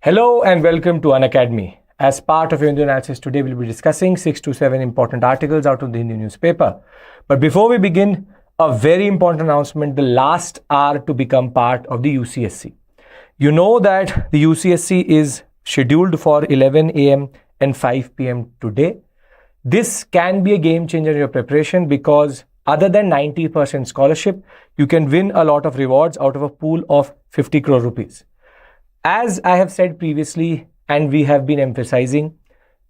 Hello and welcome to Unacademy. As part of your Hindu analysis, today we'll be discussing 6 to 7 important articles out of the Hindu newspaper. But before we begin, a very important announcement: the last hour to become part of the UCSC. You know that the UCSC is scheduled for 11 a.m. and 5 p.m. today. This can be a game changer in your preparation because other than 90% scholarship, you can win a lot of rewards out of a pool of 50 crore rupees. As I have said previously, and we have been emphasizing,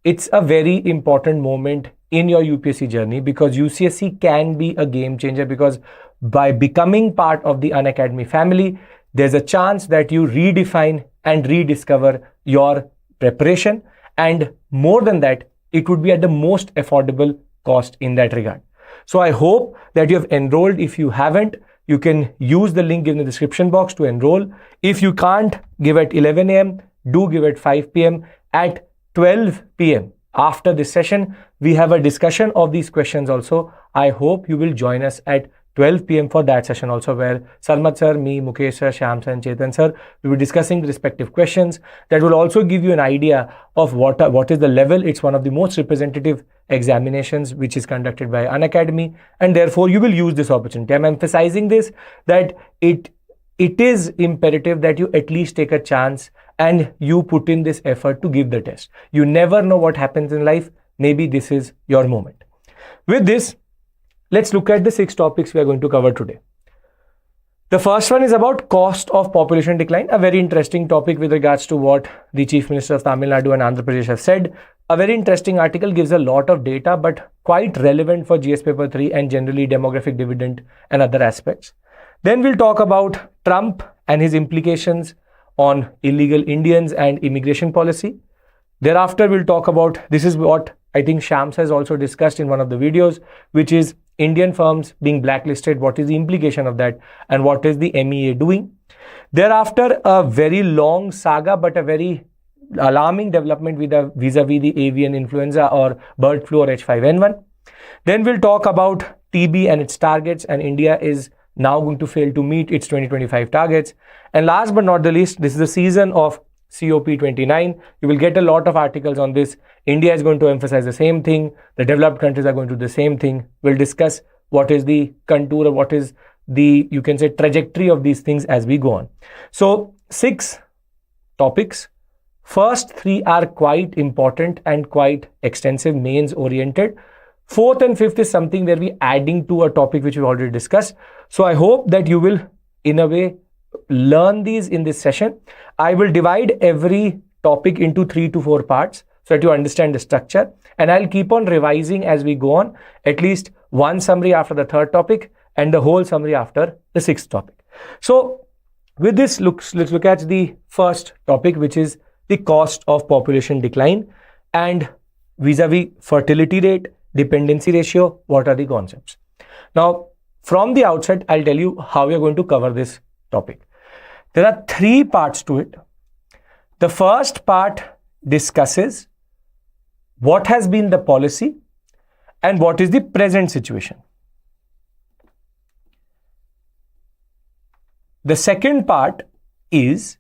it's a very important moment in your UPSC journey because UCSC can be a game changer, because by becoming part of the Unacademy family, there's a chance that you redefine and rediscover your preparation. And more than that, it would be at the most affordable cost in that regard. So I hope that you have enrolled. If you haven't, you can use the link in the description box to enroll. If you can't give at 11 a.m., do give at 5 p.m. At 12 p.m. after this session, we have a discussion of these questions also. I hope you will join us at 12 p.m. for that session also, where Salmat sir, me, Mukesh sir, Shyam sir and Chetan sir will be discussing the respective questions. That will also give you an idea of what is the level. It's one of the most representative examinations which is conducted by Unacademy, and therefore you will use this opportunity. I'm emphasizing this, that it is imperative that you at least take a chance and you put in this effort to give the test. You never know what happens in life. Maybe this is your moment. With this, let's look at the 6 topics we are going to cover today. The first one is about cost of population decline, a very interesting topic with regards to what the Chief Minister of Tamil Nadu and Andhra Pradesh have said. A very interesting article, gives a lot of data, but quite relevant for GS Paper 3 and generally demographic dividend and other aspects. Then we'll talk about Trump and his implications on illegal Indians and immigration policy. Thereafter, we'll talk about, this is what I think Shams has also discussed in one of the videos, which is Indian firms being blacklisted. What is the implication of that and what is the MEA doing? Thereafter, a very long saga, but a very alarming development vis-a-vis the avian influenza or bird flu or H5N1. Then we'll talk about TB and its targets, and India is now going to fail to meet its 2025 targets. And last but not the least, this is the season of COP29. You will get a lot of articles on this. India is going to emphasize the same thing. The developed countries are going to do the same thing. We'll discuss what is the contour or what is the, you can say, trajectory of these things as we go on. So 6 topics. First 3 are quite important and quite extensive, mains oriented. 4th and 5th is something where we're adding to a topic which we've already discussed. So I hope that you will, in a way, learn these in this session. I will divide every topic into 3 to 4 parts so that you understand the structure, and I'll keep on revising as we go on, at least one summary after the 3rd topic and the whole summary after the 6th topic. So with this, let's look at the first topic, which is the cost of population decline and vis-a-vis fertility rate, dependency ratio. What are the concepts? Now, from the outset, I'll tell you how we are going to cover this topic. There are 3 parts to it. The first part discusses what has been the policy and what is the present situation. The second part is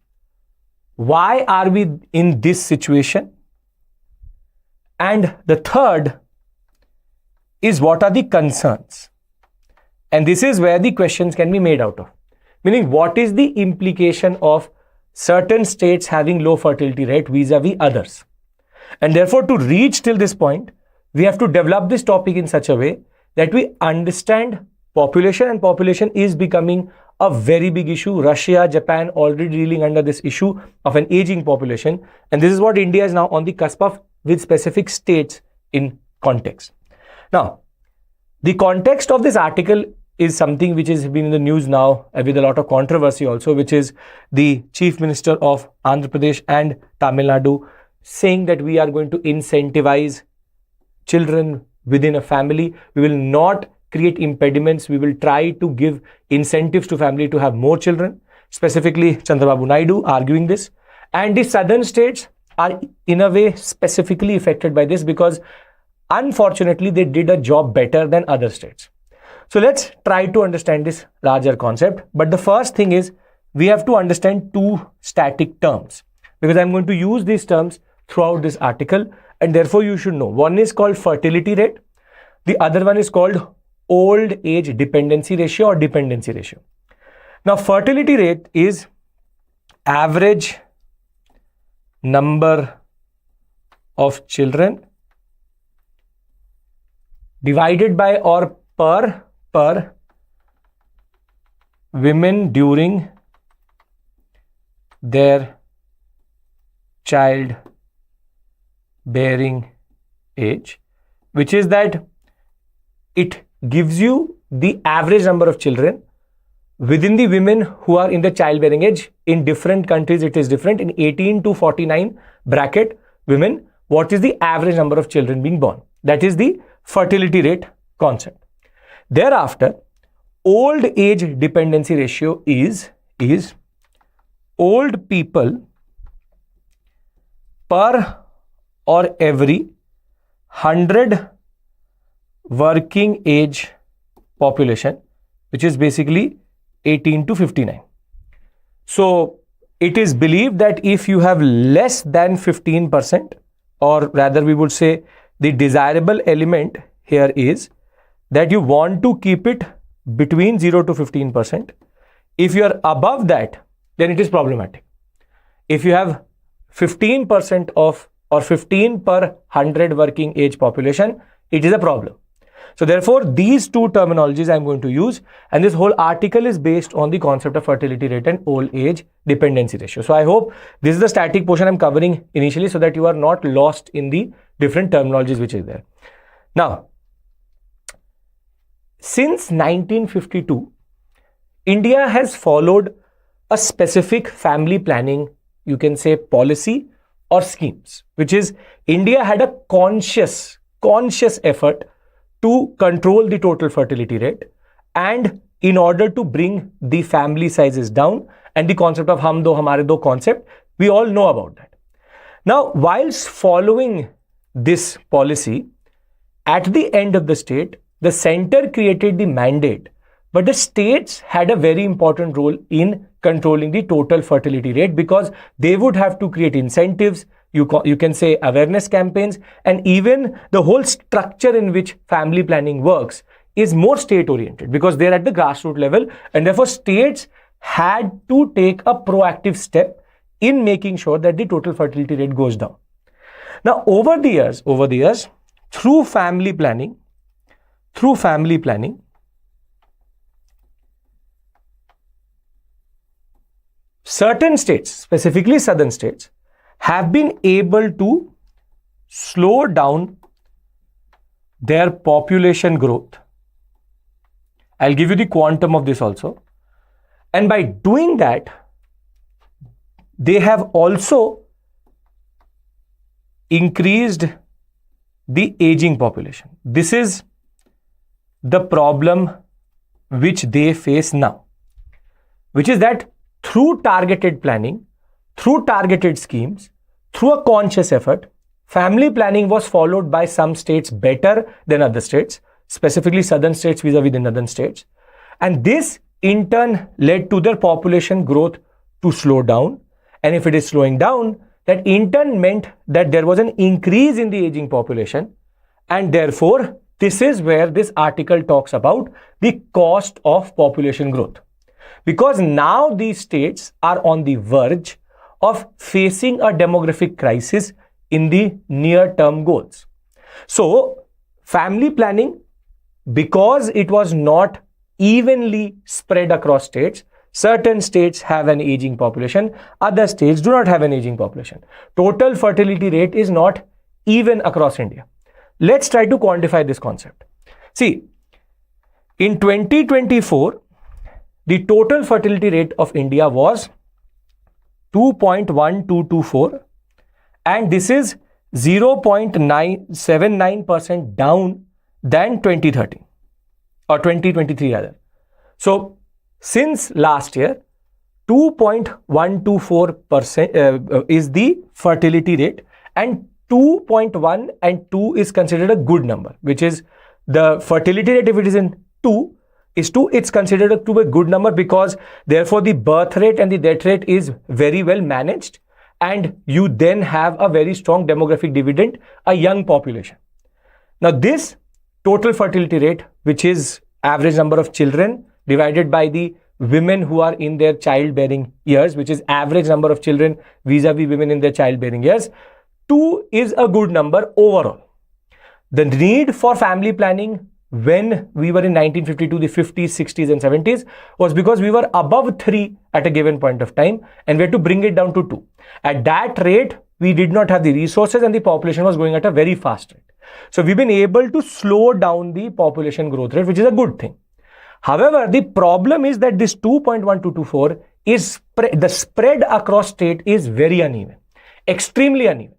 why are we in this situation, and the third is what are the concerns. And this is where the questions can be made out of. Meaning, what is the implication of certain states having low fertility rate vis-a-vis others? And therefore, to reach till this point, we have to develop this topic in such a way that we understand population, and population is becoming a very big issue. Russia, Japan already dealing under this issue of an aging population. And this is what India is now on the cusp of, with specific states in context. Now, the context of this article is something which has been in the news now with a lot of controversy also, which is the Chief Minister of Andhra Pradesh and Tamil Nadu saying that we are going to incentivize children within a family. We will not create impediments. We will try to give incentives to family to have more children. Specifically, Chandrababu Naidu arguing this. And the southern states are in a way specifically affected by this because unfortunately they did a job better than other states. So let's try to understand this larger concept. But the first thing is we have to understand 2 static terms. because I'm going to use these terms throughout this article, and therefore you should know. One is called fertility rate. The other one is called old age dependency ratio or dependency ratio. Now, fertility rate is average number of children divided by or per women during their child bearing age, which is that it gives you the average number of children within the women who are in the childbearing age. In different countries it is different. In 18 to 49 bracket women, what is the average number of children being born? That is the fertility rate concept. Thereafter, old age dependency ratio is old people per or every 100 working age population, which is basically 18 to 59. So it is believed that if you have less than 15%, or rather we would say the desirable element here is that you want to keep it between 0 to 15%. If you are above that, then it is problematic. If you have 15% of or 15 per 100 working age population, it is a problem. So therefore, these two terminologies I am going to use, and this whole article is based on the concept of fertility rate and old age dependency ratio. So I hope this is the static portion I am covering initially so that you are not lost in the different terminologies which is there. Now, since 1952, India has followed a specific family planning, you can say policy or schemes, which is India had a conscious effort to control the total fertility rate, and in order to bring the family sizes down, and the concept of hum do hamare do concept, we all know about that. Now, whilst following this policy, at the end of the state, the center created the mandate, but the states had a very important role in controlling the total fertility rate, because they would have to create incentives, you can say awareness campaigns, and even the whole structure in which family planning works is more state oriented, because they're at the grassroots level, and therefore states had to take a proactive step in making sure that the total fertility rate goes down. Now, over the years, through family planning, certain states, specifically southern states, have been able to slow down their population growth. I'll give you the quantum of this also. And by doing that, they have also increased the aging population. This is the problem which they face now, which is that through targeted planning, through targeted schemes, through a conscious effort, family planning was followed by some states better than other states, specifically southern states vis-a-vis the northern states. And this in turn led to their population growth to slow down. And if it is slowing down, that in turn meant that there was an increase in the aging population. And therefore, this is where this article talks about the cost of population growth. Because now these states are on the verge of facing a demographic crisis in the near-term goals. So, family planning, because it was not evenly spread across states, certain states have an aging population, other states do not have an aging population. Total fertility rate is not even across India. Let's try to quantify this concept. See, in 2024, the total fertility rate of India was 2.1224, and this is 0.979% down than 2013 or 2023 rather. So since last year, 2.124% is the fertility rate, and 2.1 and 2 is considered a good number, which is the fertility rate. If it is in 2, it's considered to be a good number, because therefore the birth rate and the death rate is very well managed, and you then have a very strong demographic dividend, a young population. Now this total fertility rate, which is average number of children divided by the women who are in their childbearing years, which is average number of children vis-a-vis women in their childbearing years, 2 is a good number overall. The need for family planning when we were in 1952, the 50s, 60s and 70s was because we were above 3 at a given point of time and we had to bring it down to 2. At that rate, we did not have the resources and the population was growing at a very fast rate. So we've been able to slow down the population growth rate, which is a good thing. However, the problem is that this 2.1224 is the spread across state is very uneven, extremely uneven.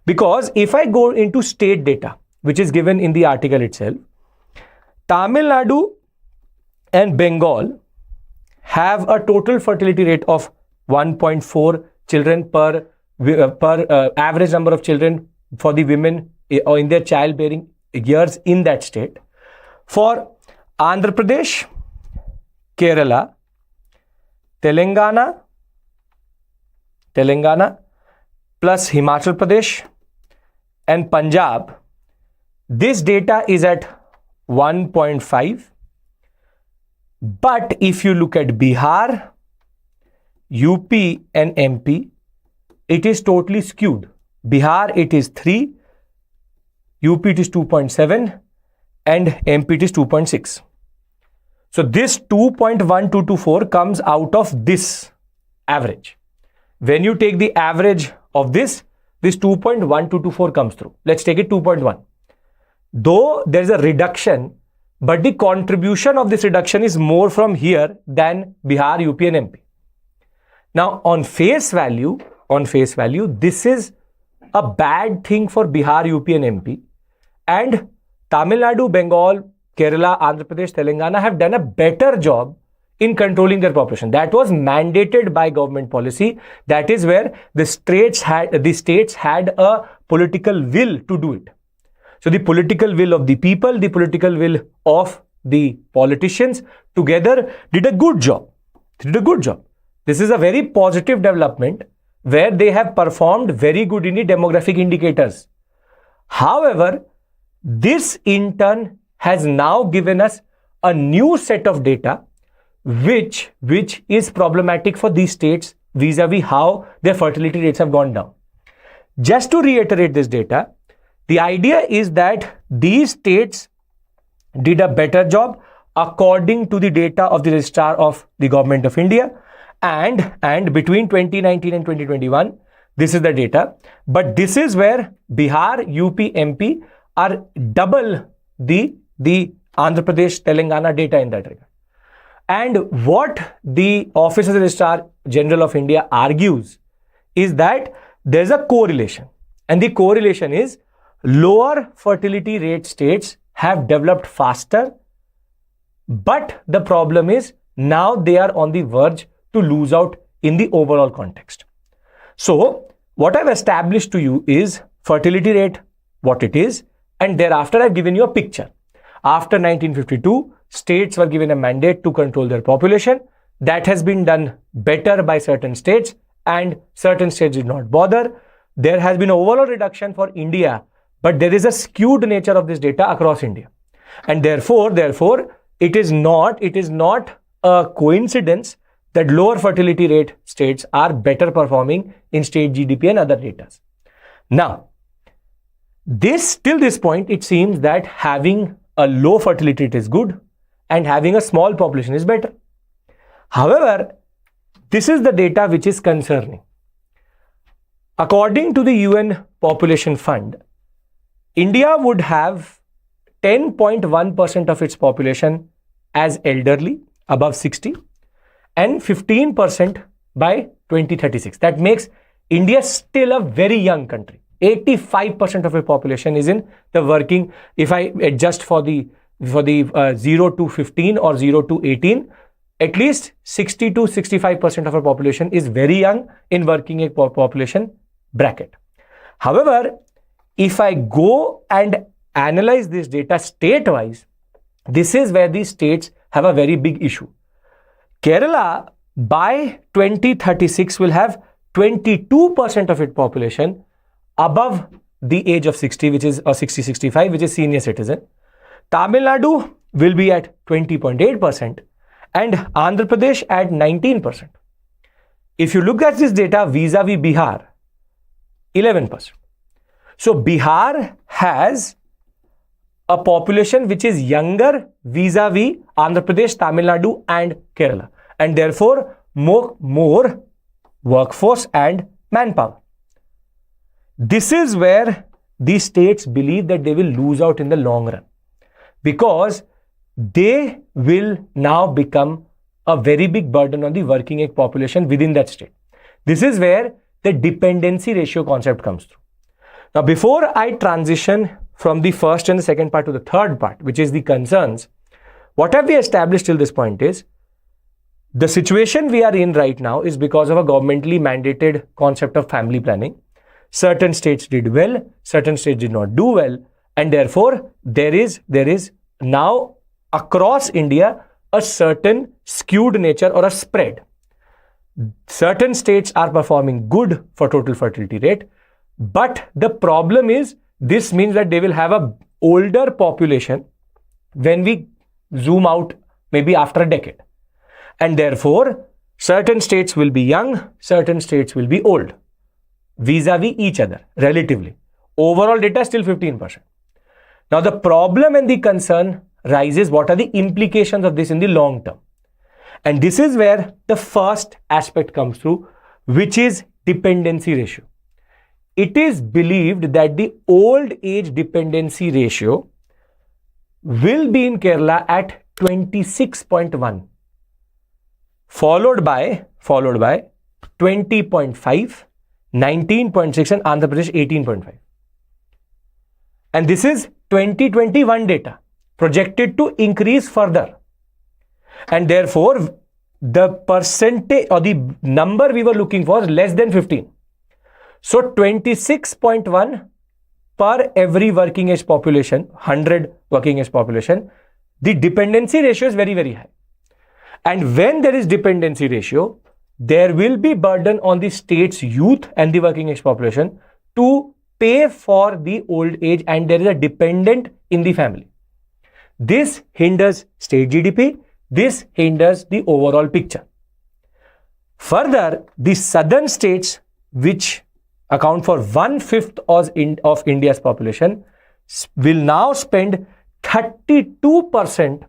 Because if I go into state data, which is given in the article itself, Tamil Nadu and Bengal have a total fertility rate of 1.4 children per average number of children for the women or in their childbearing years in that state. For Andhra Pradesh, Kerala, Telangana plus Himachal Pradesh and Punjab, this data is at 1.5. But if you look at Bihar, UP and MP, it is totally skewed. Bihar it is 3, UP it is 2.7 and MP it is 2.6. So this 2.1224 comes out of this average. When you take the average of this 2.1224 comes through. Let's take it 2.1. Though there is a reduction, but the contribution of this reduction is more from here than Bihar, UP and MP. Now on face value, this is a bad thing for Bihar, UP and MP, and Tamil Nadu, Bengal, Kerala, Andhra Pradesh, Telangana have done a better job in controlling their population. That was mandated by government policy. That is where the states had a political will to do it. So the political will of the people, the political will of the politicians together did a good job. This is a very positive development where they have performed very good in the demographic indicators. However, this in turn has now given us a new set of data which is problematic for these states vis-a-vis how their fertility rates have gone down. Just to reiterate this data, the idea is that these states did a better job according to the data of the registrar of the Government of India, and between 2019 and 2021, this is the data. But this is where Bihar, UP, MP are double the Andhra Pradesh, Telangana data in that regard. And what the Office of the Registrar General of India argues is that there's a correlation, and the correlation is lower fertility rate states have developed faster, but the problem is now they are on the verge to lose out in the overall context. So what I've established to you is fertility rate, what it is, and thereafter I've given you a picture. After 1952, states were given a mandate to control their population. That has been done better by certain states, and certain states did not bother. There has been overall reduction for India, but there is a skewed nature of this data across India. And therefore, it is not a coincidence that lower fertility rate states are better performing in state GDP and other data. Now, till this point, it seems that having a low fertility rate is good and having a small population is better. However, this is the data which is concerning. According to the UN Population Fund, India would have 10.1% of its population as elderly, above 60, and 15% by 2036. That makes India still a very young country. 85% of its population is in the working. If I adjust for the 0 to 15 or 0 to 18, at least 60 to 65% of our population is very young in working age population bracket. However, if I go and analyze this data state-wise, this is where these states have a very big issue. Kerala by 2036 will have 22% of its population above the age of 60, which is, or 60-65, which is senior citizen. Tamil Nadu will be at 20.8% and Andhra Pradesh at 19%. If you look at this data vis-a-vis Bihar, 11%. So Bihar has a population which is younger vis-a-vis Andhra Pradesh, Tamil Nadu and Kerala, and therefore more workforce and manpower. This is where these states believe that they will lose out in the long run, because they will now become a very big burden on the working age population within that state. This is where the dependency ratio concept comes through. Now, before I transition from the first and the second part to the third part, which is the concerns, what have we established till this point is the situation we are in right now is because of a governmentally mandated concept of family planning. Certain states did well, certain states did not do well, and therefore there is now across India a certain skewed nature or a spread. Certain states are performing good for total fertility rate, but the problem is this means that they will have a older population when we zoom out maybe after a decade, and therefore certain states will be young, certain states will be old vis-a-vis each other relatively. Overall data still 15%. Now the problem and the concern rises, what are the implications of this in the long term? And this is where the first aspect comes through, which is dependency ratio. It is believed that the old age dependency ratio will be in Kerala at 26.1, followed by 20.5, 19.6 and Andhra Pradesh 18.5. And this is 2021 data, projected to increase further. And therefore, the percentage or the number we were looking for is less than 15. So 26.1 per every working age population, 100 working age population, the dependency ratio is very, very high. And when there is dependency ratio, there will be burden on the state's youth and the working age population to pay for the old age, and there is a dependent in the family. This hinders state GDP. This hinders the overall picture. Further, the southern states, which account for 1/5 of India's population, will now spend 32%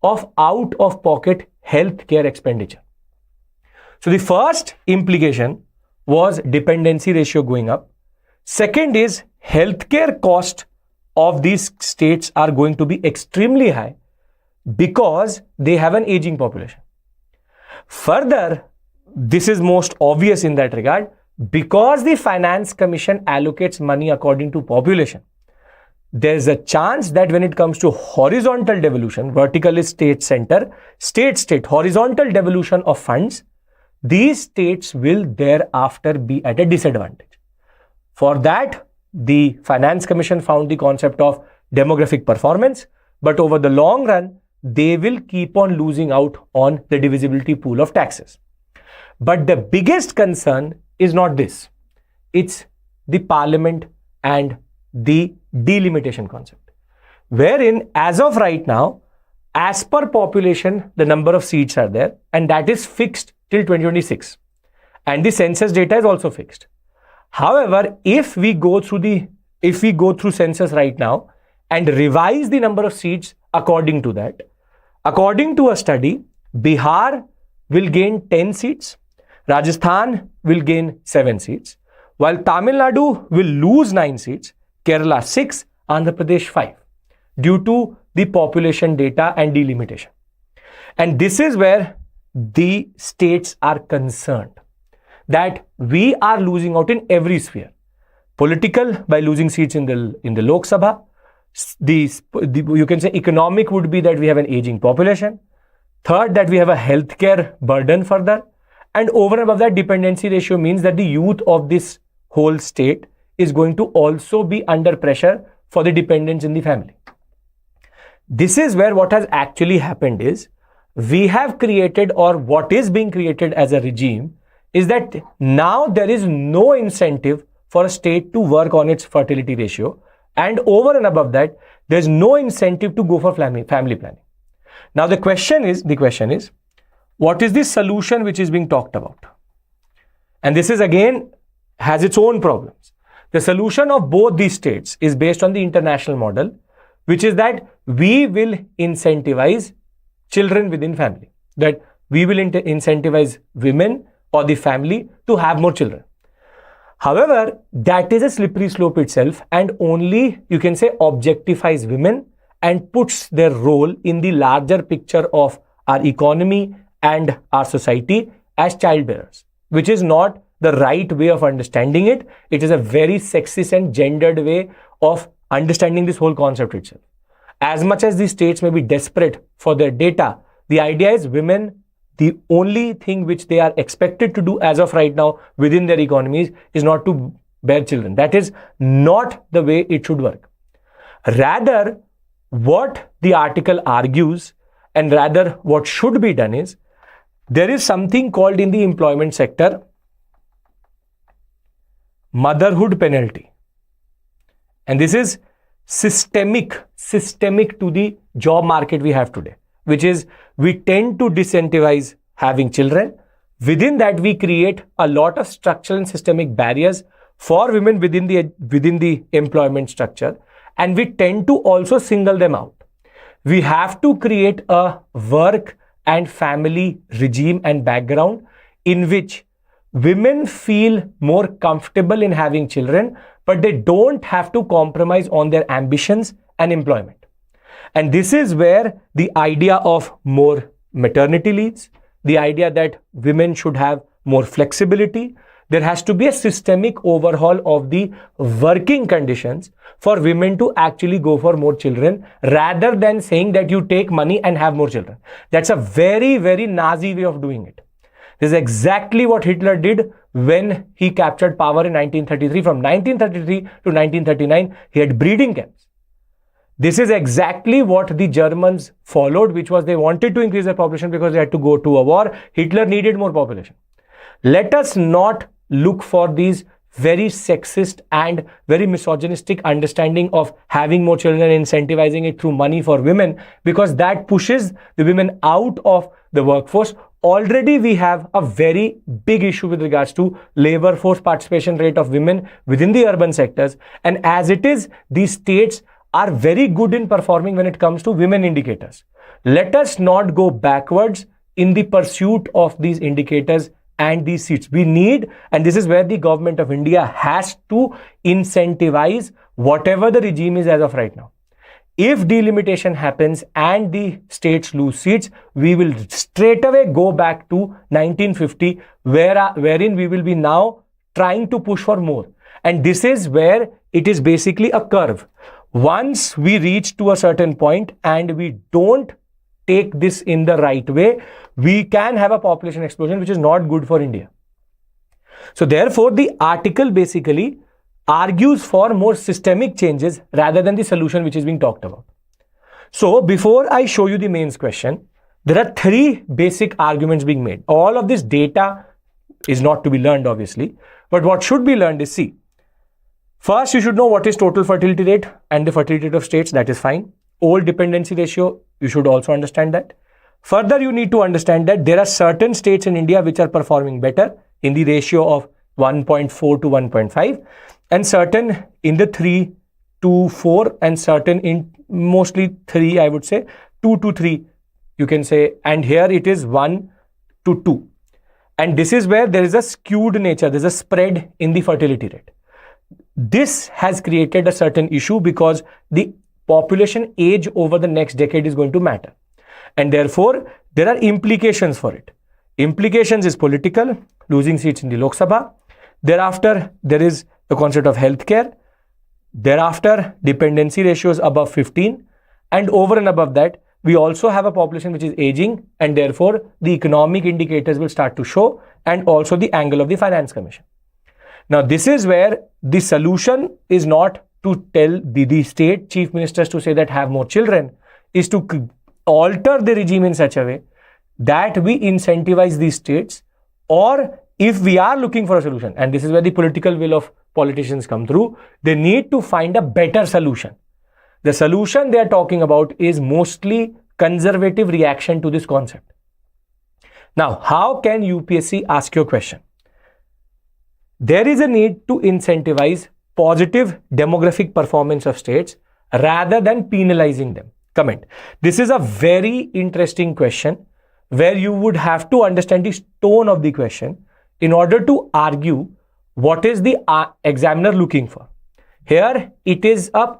of out-of-pocket healthcare expenditure. So the first implication was dependency ratio going up. Second is healthcare cost of these states are going to be extremely high because they have an aging population. Further, this is most obvious in that regard, because the Finance Commission allocates money according to population. There's a chance that when it comes to horizontal devolution, vertical is state center, state, horizontal devolution of funds, these states will thereafter be at a disadvantage. For that, the Finance Commission found the concept of demographic performance, but over the long run, they will keep on losing out on the divisibility pool of taxes. But the biggest concern is not this. It's the parliament and the delimitation concept, wherein as of right now, as per population, the number of seats are there, and that is fixed till 2026. And the census data is also fixed. However, if we go through census right now and revise the number of seats according to that, according to a study, Bihar will gain 10 seats, Rajasthan will gain 7 seats, while Tamil Nadu will lose 9 seats, Kerala 6, Andhra Pradesh 5, due to the population data and delimitation. And this is where the states are concerned that we are losing out in every sphere. Political, by losing seats in the Lok Sabha. You can say economic would be that we have an aging population. Third, that we have a healthcare burden further. And over and above that, dependency ratio means that the youth of this whole state is going to also be under pressure for the dependents in the family. This is where what has actually happened is we have created, or what is being created as a regime, is that now there is no incentive for a state to work on its fertility ratio, and over and above that, there's no incentive to go for family planning. Now the question is, what is the solution which is being talked about? And this is again has its own problems. The solution of both these states is based on the international model, which is that we will incentivize children within family, that we will incentivize women or the family to have more children. However, that is a slippery slope itself, and only, you can say, objectifies women and puts their role in the larger picture of our economy and our society as child bearers, which is not the right way of understanding it. It is a very sexist and gendered way of understanding this whole concept itself. As much as these states may be desperate for their data, the idea is women, the only thing which they are expected to do as of right now within their economies is not to bear children. That is not the way it should work. Rather, what the article argues, and rather what should be done is, there is something called in the employment sector motherhood penalty. And this is systemic to the job market we have today, which is we tend to disincentivize having children. Within that, we create a lot of structural and systemic barriers for women within the employment structure, and we tend to also single them out. We have to create a work and family regime and background in which women feel more comfortable in having children, but they don't have to compromise on their ambitions and employment. And this is where the idea of more maternity leaves, the idea that women should have more flexibility, there has to be a systemic overhaul of the working conditions for women to actually go for more children, rather than saying that you take money and have more children. That's a very, very Nazi way of doing it. This is exactly what Hitler did when he captured power in 1933. From 1933 to 1939, he had breeding camps. This is exactly what the Germans followed, which was they wanted to increase their population because they had to go to a war. Hitler needed more population. Let us not look for these very sexist and very misogynistic understanding of having more children and incentivizing it through money for women, because that pushes the women out of the workforce. Already we have a very big issue with regards to labor force participation rate of women within the urban sectors. And as it is, these states are very good in performing when it comes to women indicators. Let us not go backwards in the pursuit of these indicators and these seats. We need, and this is where the government of India has to incentivize whatever the regime is as of right now. If delimitation happens and the states lose seats, we will straight away go back to 1950, wherein we will be now trying to push for more. And this is where it is basically a curve. Once we reach to a certain point and we don't take this in the right way, we can have a population explosion, which is not good for India. So therefore, the article basically argues for more systemic changes rather than the solution which is being talked about. So before I show you the mains question, there are three basic arguments being made. All of this data is not to be learned, obviously, but what should be learned is, see, first you should know what is total fertility rate and the fertility rate of states. That is fine. Old dependency ratio, you should also understand that. Further, you need to understand that there are certain states in India which are performing better in the ratio of 1.4 to 1.5, and certain in the 3 to 4, and certain in mostly 3, I would say 2 to 3, you can say, and here it is 1 to 2. And this is where there is a skewed nature, there's a spread in the fertility rate. This has created a certain issue because the population age over the next decade is going to matter. And therefore, there are implications for it. Implications is political, losing seats in the Lok Sabha. Thereafter, there is the concept of healthcare. Thereafter, dependency ratios above 15. And over and above that, we also have a population which is aging, and therefore, the economic indicators will start to show, and also the angle of the Finance Commission. Now, this is where the solution is not to tell the state chief ministers to say that have more children, is to alter the regime in such a way that we incentivize these states, or if we are looking for a solution, and this is where the political will of politicians come through, they need to find a better solution. The solution they are talking about is mostly conservative reaction to this concept. Now, how can UPSC ask you a question? There is a need to incentivize positive demographic performance of states rather than penalizing them. Comment. This is a very interesting question where you would have to understand the tone of the question in order to argue what is the examiner looking for. Here, it is a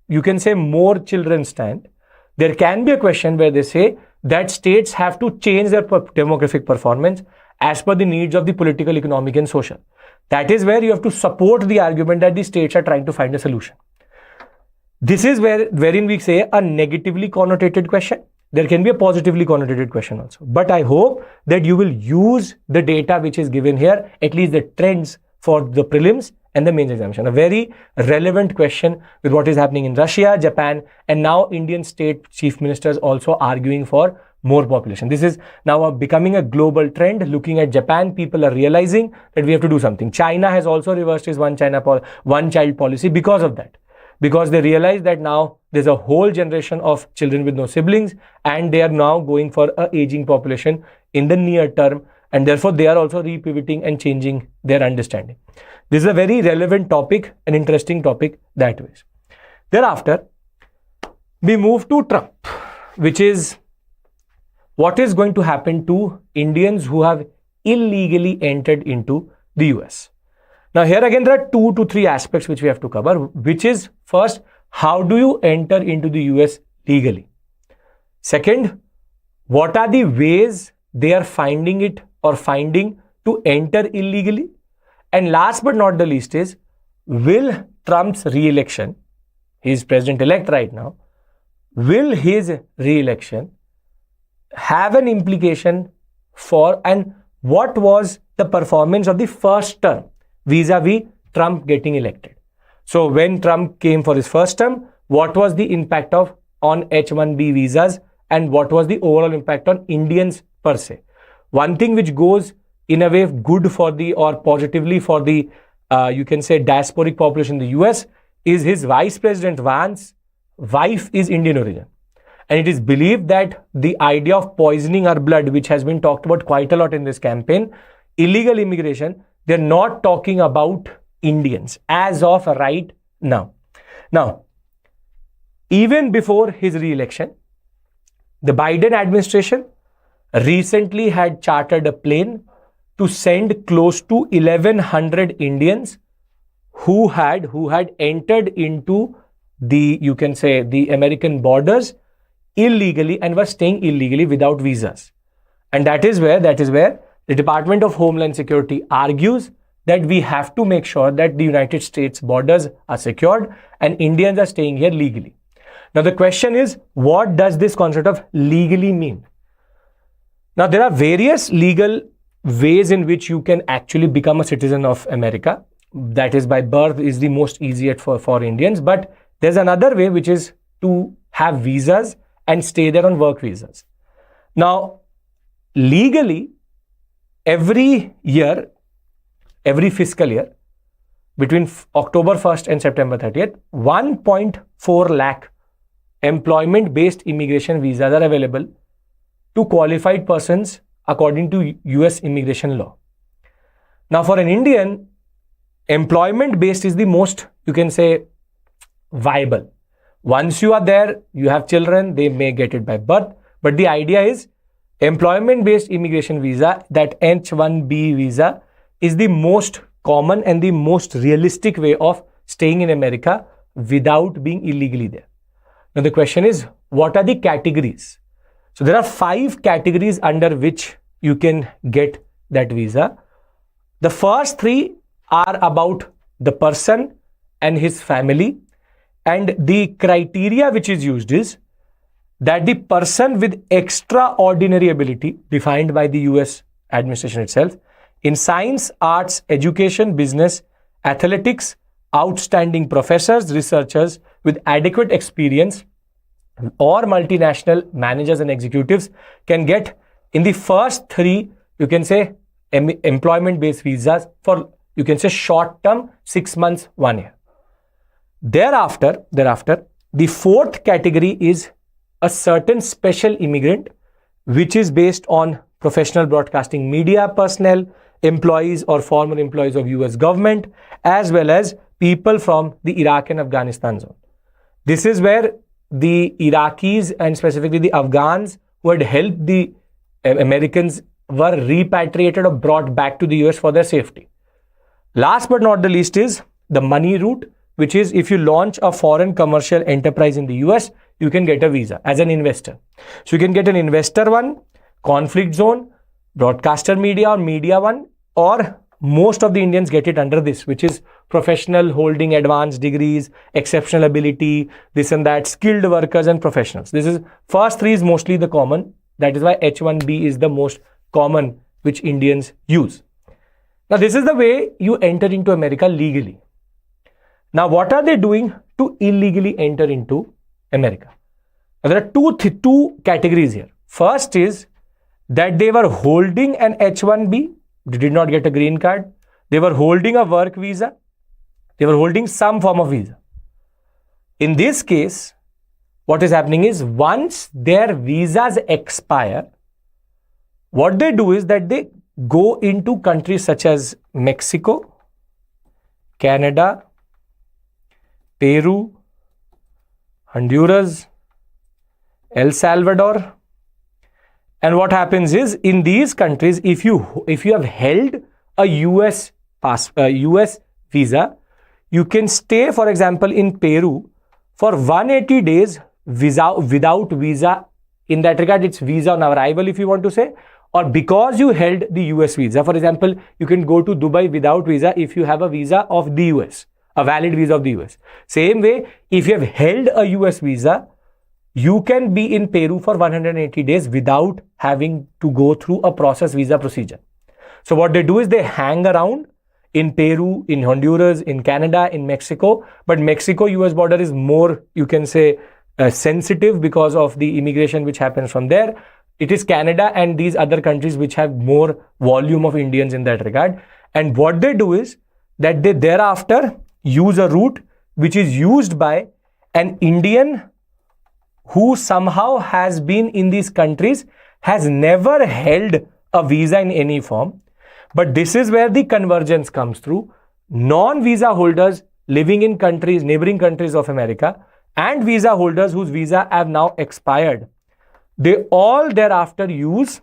you can say more children stand. There can be a question where they say that states have to change their demographic performance as per the needs of the political, economic and social. That is where you have to support the argument that the states are trying to find a solution. This is wherein we say a negatively connotated question. There can be a positively connotated question also. But I hope that you will use the data which is given here, at least the trends for the prelims and the mains examination. A very relevant question with what is happening in Russia, Japan, and now Indian state chief ministers also arguing for more population. This is now becoming a global trend. Looking at Japan, people are realizing that we have to do something. China has also reversed its one child policy because of that. Because they realize that now there's a whole generation of children with no siblings and they are now going for an aging population in the near term, and therefore they are also repivoting and changing their understanding. This is a very relevant topic, an interesting topic that way. Thereafter, we move to Trump, which is what is going to happen to Indians who have illegally entered into the US. Now here again there are 2 to 3 aspects which we have to cover, which is first, how do you enter into the US legally? Second, what are the ways they are finding to enter illegally? And last but not the least is, will Trump's re-election, he is president-elect right now, will his re-election have an implication for, and what was the performance of the first term vis-a-vis Trump getting elected? So when Trump came for his first term, what was the impact on H-1B visas and what was the overall impact on Indians per se? One thing which goes in a way good for the, or positively for the, you can say diasporic population in the US, is his Vice President Vance's wife is Indian origin. And it is believed that the idea of poisoning our blood, which has been talked about quite a lot in this campaign, illegal immigration, they're not talking about Indians as of right now. Now, even before his re-election, the Biden administration recently had chartered a plane to send close to 1,100 Indians who had entered into the, you can say, the American borders illegally and were staying illegally without visas. And that is where the Department of Homeland Security argues that we have to make sure that the United States borders are secured and Indians are staying here legally. Now the question is, what does this concept of legally mean? Now there are various legal ways in which you can actually become a citizen of America. That is by birth is the most easiest for Indians. But there's another way, which is to have visas and stay there on work visas. Now, legally, every year, every fiscal year, between October 1st and September 30th, 1.4 lakh employment-based immigration visas are available to qualified persons according to US immigration law. Now, for an Indian, employment-based is the most, you can say, viable. Once you are there, you have children, they may get it by birth. But the idea is employment-based immigration visa, that H-1B visa, is the most common and the most realistic way of staying in America without being illegally there. Now the question is, what are the categories? So there are 5 categories under which you can get that visa. The first 3 are about the person and his family, and the criteria which is used is that the person with extraordinary ability defined by the US administration itself in science, arts, education, business, athletics, outstanding professors, researchers with adequate experience, or multinational managers and executives can get in the first 3, you can say, employment-based visas for, you can say, short-term, 6 months, 1 year. Thereafter, the fourth category is a certain special immigrant, which is based on professional broadcasting media personnel, employees or former employees of US government, as well as people from the Iraq and Afghanistan zone. This is where the Iraqis and specifically the Afghans who had helped the Americans were repatriated or brought back to the US for their safety. Last but not the least is the money route, which is if you launch a foreign commercial enterprise in the US, you can get a visa as an investor. So you can get an investor one, conflict zone, broadcaster media or media one, or most of the Indians get it under this, which is professional holding advanced degrees, exceptional ability, this and that, skilled workers and professionals. This is first three is mostly the common. That is why H1B is the most common which Indians use. Now this is the way you enter into America legally. Now what are they doing to illegally enter into America? Now, there are two categories here. First is that they were holding an H1B, they did not get a green card. They were holding a work visa. They were holding some form of visa. In this case, what is happening is once their visas expire, what they do is that they go into countries such as Mexico, Canada, Peru, Honduras, El Salvador. And what happens is in these countries, if you have held a US visa, you can stay, for example, in Peru for 180 days without visa. In that regard, it's visa on arrival, if you want to say, or because you held the US visa. For example, you can go to Dubai without visa if you have a visa of the US, a valid visa of the US. Same way, if you have held a US visa, you can be in Peru for 180 days without having to go through a process visa procedure. So what they do is they hang around in Peru, in Honduras, in Canada, in Mexico. But Mexico-US border is more, you can say, sensitive because of the immigration which happens from there. It is Canada and these other countries which have more volume of Indians in that regard. And what they do is that they thereafter use a route which is used by an Indian who somehow has been in these countries, has never held a visa in any form. But this is where the convergence comes through. Non-visa holders living in countries, neighboring countries of America, and visa holders whose visa have now expired, they all thereafter use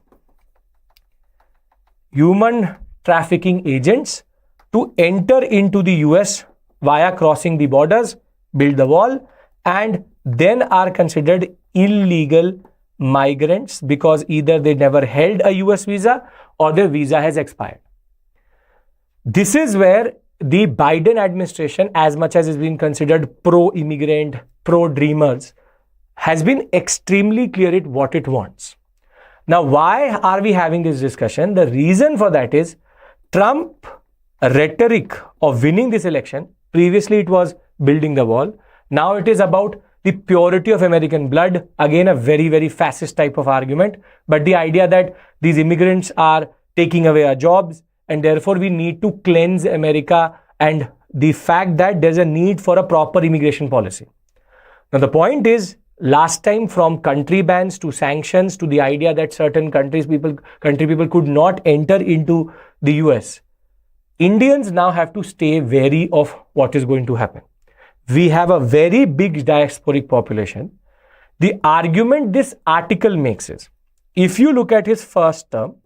human trafficking agents to enter into the US via crossing the borders, build the wall, and then are considered illegal migrants because either they never held a US visa or their visa has expired. This is where the Biden administration, as much as is being considered pro-immigrant, pro-dreamers, has been extremely clear at what it wants. Now, why are we having this discussion? The reason for that is Trump rhetoric of winning this election. Previously, it was building the wall. Now it is about the purity of American blood. Again, a very, very fascist type of argument. But the idea that these immigrants are taking away our jobs and therefore we need to cleanse America, and the fact that there's a need for a proper immigration policy. Now, the point is, last time from country bans to sanctions to the idea that certain country people could not enter into the US, Indians now have to stay wary of what is going to happen. We have a very big diasporic population. The argument this article makes is, if you look at his first term,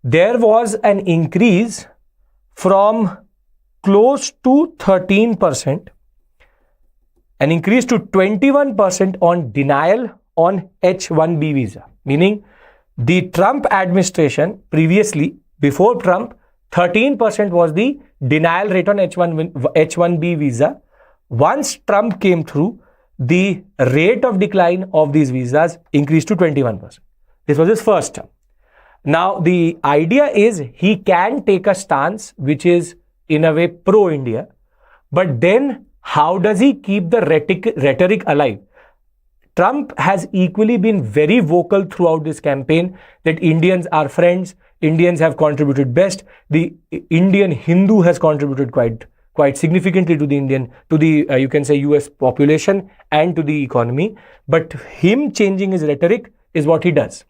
there was an increase from close to 13%, an increase to 21% on denial on H1B visa. Meaning, the Trump administration previously, before Trump, 13% was the denial rate on H1B visa. Once Trump came through, the rate of decline of these visas increased to 21%. This was his first term. Now, the idea is he can take a stance which is in a way pro-India, but then how does he keep the rhetoric alive? Trump has equally been very vocal throughout this campaign that Indians are friends, Indians have contributed best. The Indian Hindu has contributed quite significantly to the you can say US population and to the economy. But him changing his rhetoric is what he does.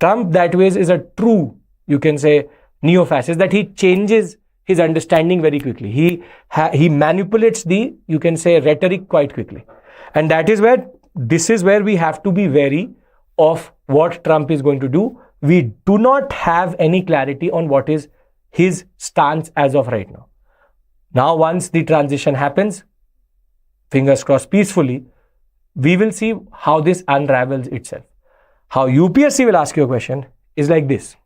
Trump that way is a true, you can say, neo-fascist, that he changes his understanding very quickly. He manipulates the, you can say, rhetoric quite quickly. And this is where we have to be wary of what Trump is going to do. We do not have any clarity on what is his stance as of right now. Now, once the transition happens, fingers crossed peacefully, we will see how this unravels itself. How UPSC will ask you a question is like this.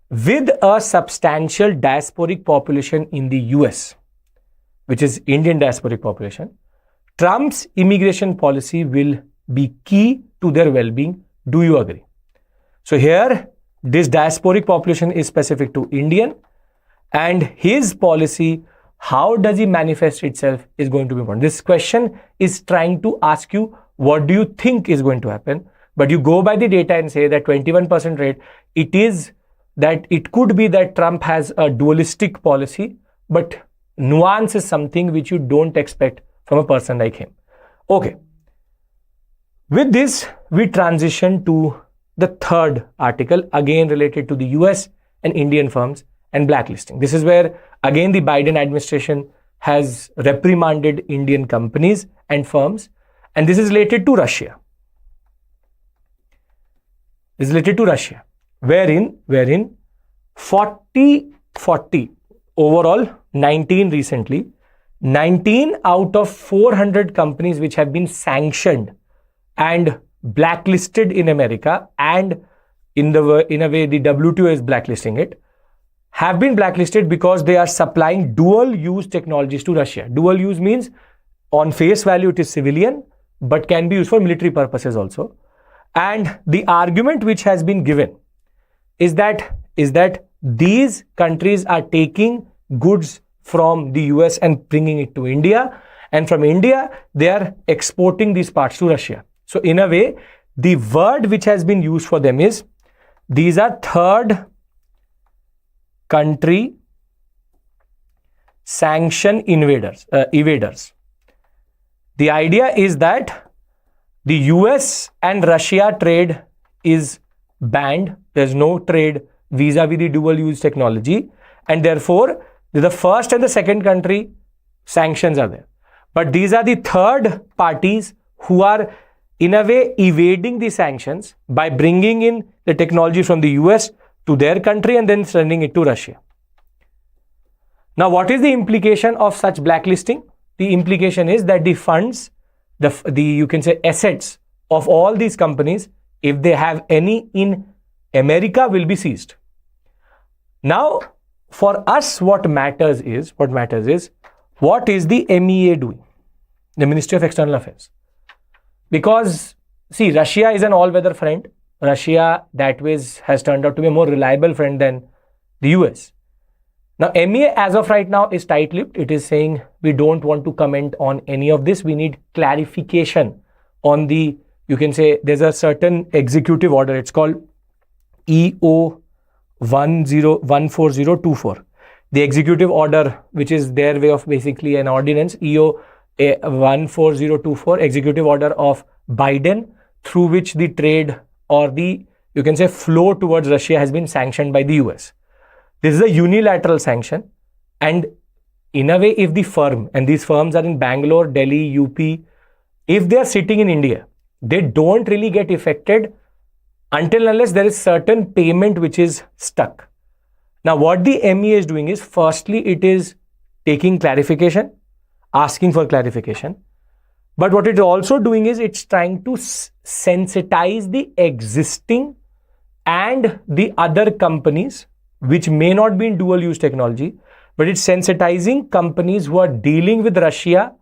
With a substantial diasporic population in the US, which is Indian diasporic population, Trump's immigration policy will be key to their well-being. Do you agree? So here, this diasporic population is specific to Indian, and his policy, how does he manifest itself, is going to be important. This question is trying to ask you, what do you think is going to happen? But you go by the data and say that 21% rate, it could be that Trump has a dualistic policy, but nuance is something which you don't expect from a person like him. Okay. With this, we transition to the third article, again related to the US and Indian firms and blacklisting. This is where, again, the Biden administration has reprimanded Indian companies and firms, and this is related to Russia. Is related to Russia, wherein 40 overall, 19 recently, 19 out of 400 companies which have been sanctioned and blacklisted in America, and in a way the WTO is blacklisting it, have been blacklisted because they are supplying dual use technologies to Russia. Dual use means on face value it is civilian, but can be used for military purposes also. And the argument which has been given is that these countries are taking goods from the US and bringing it to India, and from India they are exporting these parts to Russia. So in a way, the word which has been used for them is, these are third country sanction evaders. The idea is that the US and Russia trade is banned. There's no trade vis-a-vis the dual use technology, and therefore the first and the second country sanctions are there. But these are the third parties who are in a way evading the sanctions by bringing in the technology from the US to their country and then sending it to Russia. Now, what is the implication of such blacklisting? The implication is that the funds, the you can say assets of all these companies, if they have any in America, will be seized. Now, for us, what matters is what is the MEA doing, the Ministry of External Affairs? Because see, Russia is an all-weather friend. Russia that way has turned out to be a more reliable friend than the US. Now, MEA as of right now is tight-lipped. It is saying we don't want to comment on any of this. We need clarification on the, you can say, there's a certain executive order. It's called EO 14024. The executive order, which is their way of basically an ordinance, EO 14024, executive order of Biden, through which the trade or the, you can say, flow towards Russia has been sanctioned by the US. This is a unilateral sanction, and in a way, if the firm, and these firms are in Bangalore, Delhi, UP, if they are sitting in India, they don't really get affected until unless there is certain payment which is stuck. Now, what the MEA is doing is, firstly, it is taking clarification, asking for clarification. But what it's also doing is it's trying to sensitize the existing and the other companies which may not be in dual use technology, but it's sensitizing companies who are dealing with Russia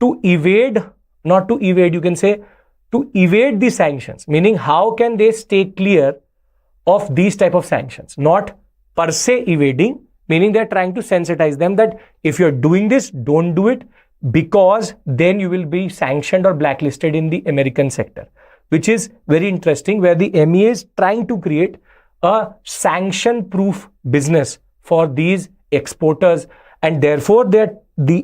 to evade, not to evade, you can say, to evade the sanctions, meaning how can they stay clear of these type of sanctions, not per se evading, meaning they're trying to sensitize them that if you're doing this, don't do it, because then you will be sanctioned or blacklisted in the American sector, which is very interesting, where the MEA is trying to create a sanction-proof business for these exporters, and therefore the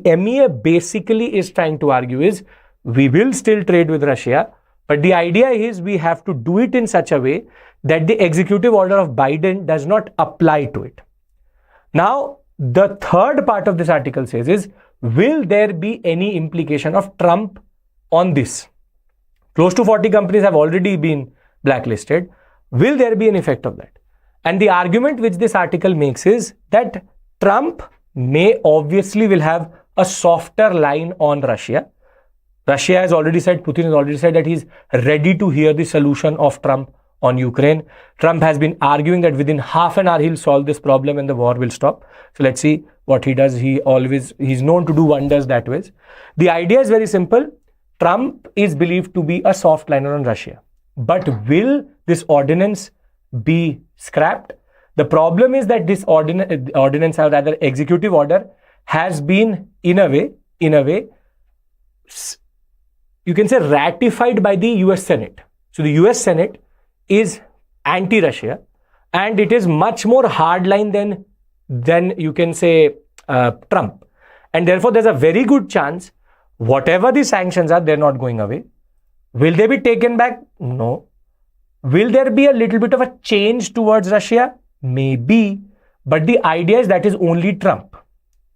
MEA basically is trying to argue is we will still trade with Russia, but the idea is we have to do it in such a way that the executive order of Biden does not apply to it. Now, the third part of this article says is, will there be any implication of Trump on this? Close to 40 companies have already been blacklisted. Will there be an effect of that? And the argument which this article makes is that Trump may obviously will have a softer line on Russia. Russia has already said, Putin has already said that he's ready to hear the solution of Trump on Ukraine. Trump has been arguing that within half an hour he'll solve this problem and the war will stop. So let's see what he does. He's known to do wonders that way. The idea is very simple. Trump is believed to be a soft liner on Russia. But will this ordinance be scrapped? The problem is that this ordinance, or rather executive order, has been in a way, you can say ratified by the US Senate. So the US Senate is anti-Russia, and it is much more hardline than you can say Trump. And therefore, there's a very good chance whatever the sanctions are, they're not going away. Will they be taken back? No. Will there be a little bit of a change towards Russia? Maybe. But the idea is that is only Trump.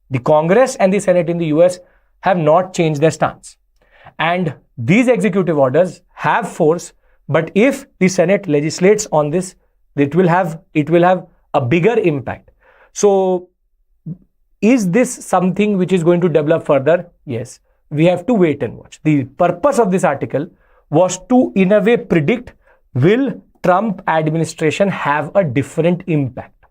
The Congress and the Senate in the US have not changed their stance. And these executive orders have force, but if the Senate legislates on this, it will have a bigger impact. So is this something which is going to develop further? Yes. We have to wait and watch. The purpose of this article was to, in a way, predict, will Trump administration have a different impact?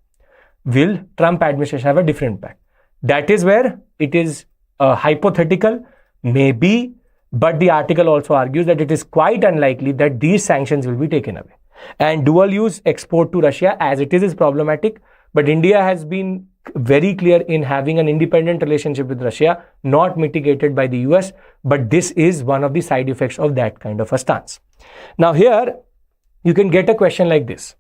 Will Trump administration have a different impact? That is where it is hypothetical, maybe, but the article also argues that it is quite unlikely that these sanctions will be taken away. And dual use export to Russia as it is problematic, but India has been very clear in having an independent relationship with Russia, not mitigated by the US, but this is one of the side effects of that kind of a stance. Now here, you can get a question like this.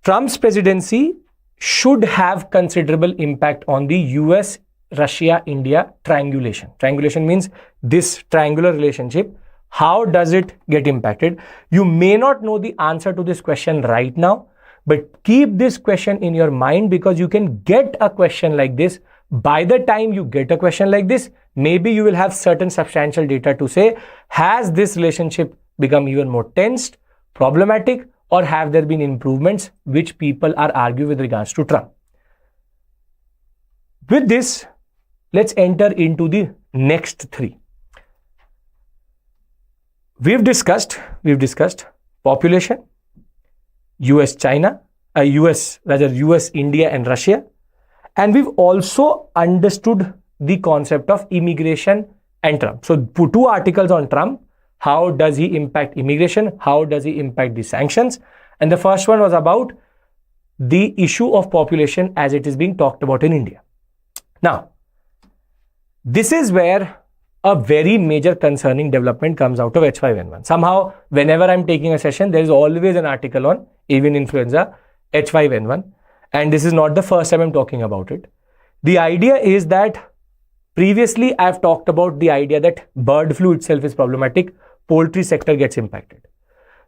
Trump's presidency should have considerable impact on the US, Russia, India triangulation. Triangulation means this triangular relationship. How does it get impacted? You may not know the answer to this question right now, but keep this question in your mind, because you can get a question like this. By the time you get a question like this, maybe you will have certain substantial data to say, has this relationship become even more tensed, problematic, or have there been improvements which people are arguing with regards to Trump? With this, let's enter into the next three. We've discussed population, US, India and Russia. And we've also understood the concept of immigration and Trump. So two articles on Trump. How does he impact immigration? How does he impact the sanctions? And the first one was about the issue of population as it is being talked about in India. Now, this is where a very major concerning development comes out of H5N1. Somehow, whenever I'm taking a session, there is always an article on avian influenza, H5N1. And this is not the first time I'm talking about it. The idea is that previously I've talked about the idea that bird flu itself is problematic, poultry sector gets impacted.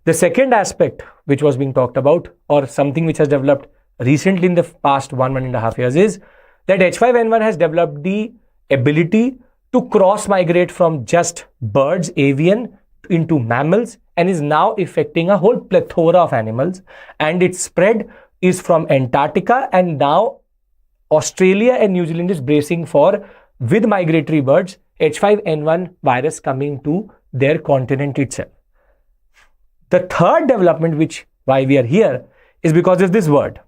The second aspect which was being talked about, or something which has developed recently in the past 1.5 years, is that H5N1 has developed the ability to cross migrate from just birds, avian, into mammals, and is now affecting a whole plethora of animals. And its spread is from Antarctica, and now Australia and New Zealand is bracing for, with migratory birds, H5N1 virus coming to their continent itself. The third development, why we are here, is because of this word,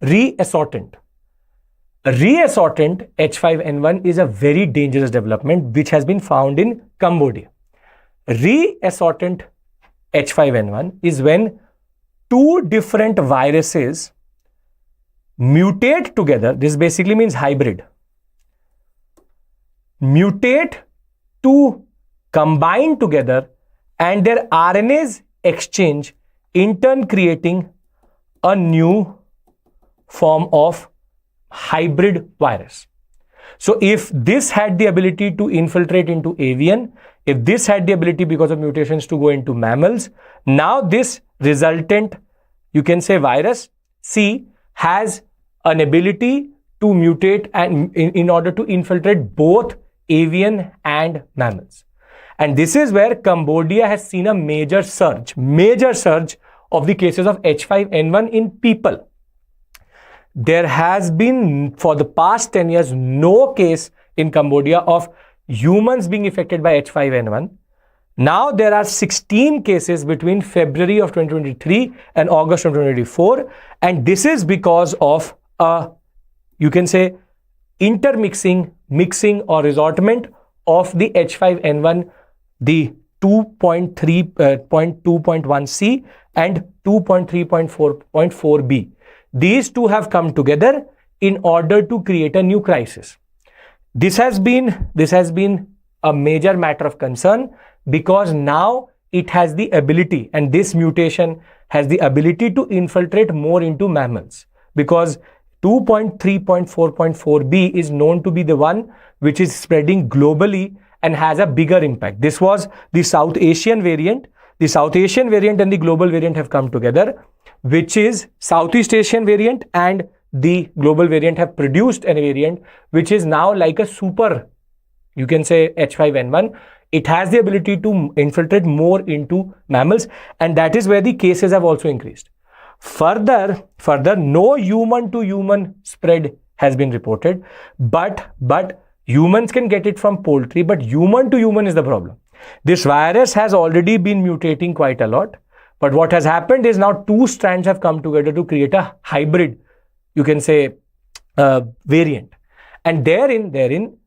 reassortant. Reassortant H5N1 is a very dangerous development which has been found in Cambodia. Reassortant H5N1 is when two different viruses mutate together. This basically means hybrid. Mutate to combine together, and their RNAs exchange in turn creating a new form of hybrid virus. So if this had the ability to infiltrate into avian, if this had the ability because of mutations to go into mammals, now this resultant, you can say virus C, has an ability to mutate and in order to infiltrate both avian and mammals. And this is where Cambodia has seen a major surge of the cases of H5N1 in people. There has been for the past 10 years no case in Cambodia of humans being affected by H5N1. Now there are 16 cases between February of 2023 and August of 2024, and this is because of you can say intermixing, mixing or reassortment of the H5N1, the 2.3.2.1c and 2.3.4.4b. These two have come together in order to create a new crisis. This has been a major matter of concern because now it has the ability, and this mutation has the ability to infiltrate more into mammals, because 2.3.4.4b is known to be the one which is spreading globally and has a bigger impact. This was the South Asian variant. The South Asian variant and the global variant have come together, which is Southeast Asian variant, and the global variant have produced a variant which is now like a super, you can say, H5N1. It has the ability to infiltrate more into mammals, and that is where the cases have also increased. Further, no human to human spread has been reported, but humans can get it from poultry, but human to human is the problem. This virus has already been mutating quite a lot, but what has happened is now two strands have come together to create a hybrid, you can say, variant. And therein,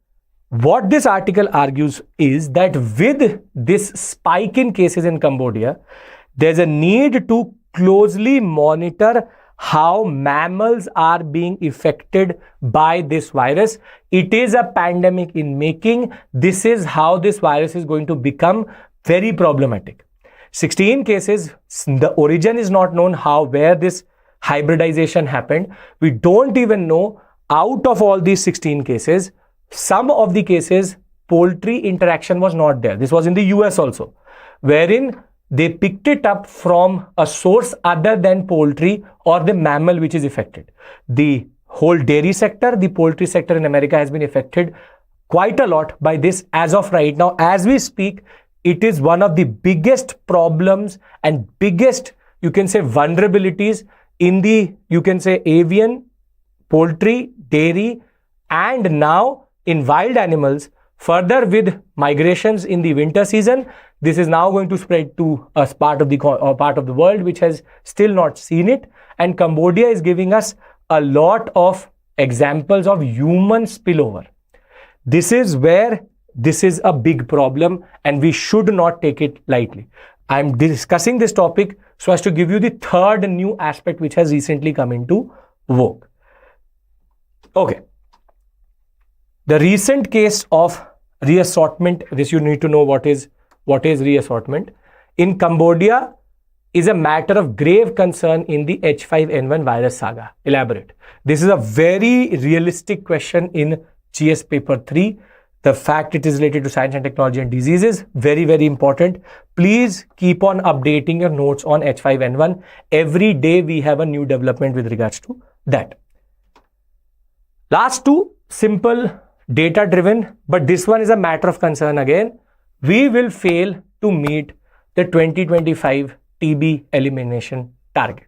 what this article argues is that with this spike in cases in Cambodia, there's a need to closely monitor how mammals are being affected by this virus. It is a pandemic in making. This is how this virus is going to become very problematic. 16 cases, the origin is not known, where this hybridization happened. We don't even know, out of all these 16 cases, some of the cases, poultry interaction was not there. This was in the US also, wherein they picked it up from a source other than poultry or the mammal which is affected. The whole dairy sector, the poultry sector in America has been affected quite a lot by this as of right now. As we speak, it is one of the biggest problems and biggest, you can say, vulnerabilities in the, you can say, avian, poultry, dairy, and now in wild animals. Further, with migrations in the winter season, this is now going to spread to a part of the world which has still not seen it. And Cambodia is giving us a lot of examples of human spillover. This is where this is a big problem, and we should not take it lightly. I'm discussing this topic so as to give you the third new aspect which has recently come into vogue. Okay. The recent case of reassortment, this you need to know what is reassortment, in Cambodia is a matter of grave concern in the H5N1 virus saga. Elaborate. This is a very realistic question in GS paper 3. The fact it is related to science and technology and diseases, very, very important. Please keep on updating your notes on H5N1. Every day we have a new development with regards to that. Last two, simple, data driven, but this one is a matter of concern again. We will fail to meet the 2025 TB elimination target.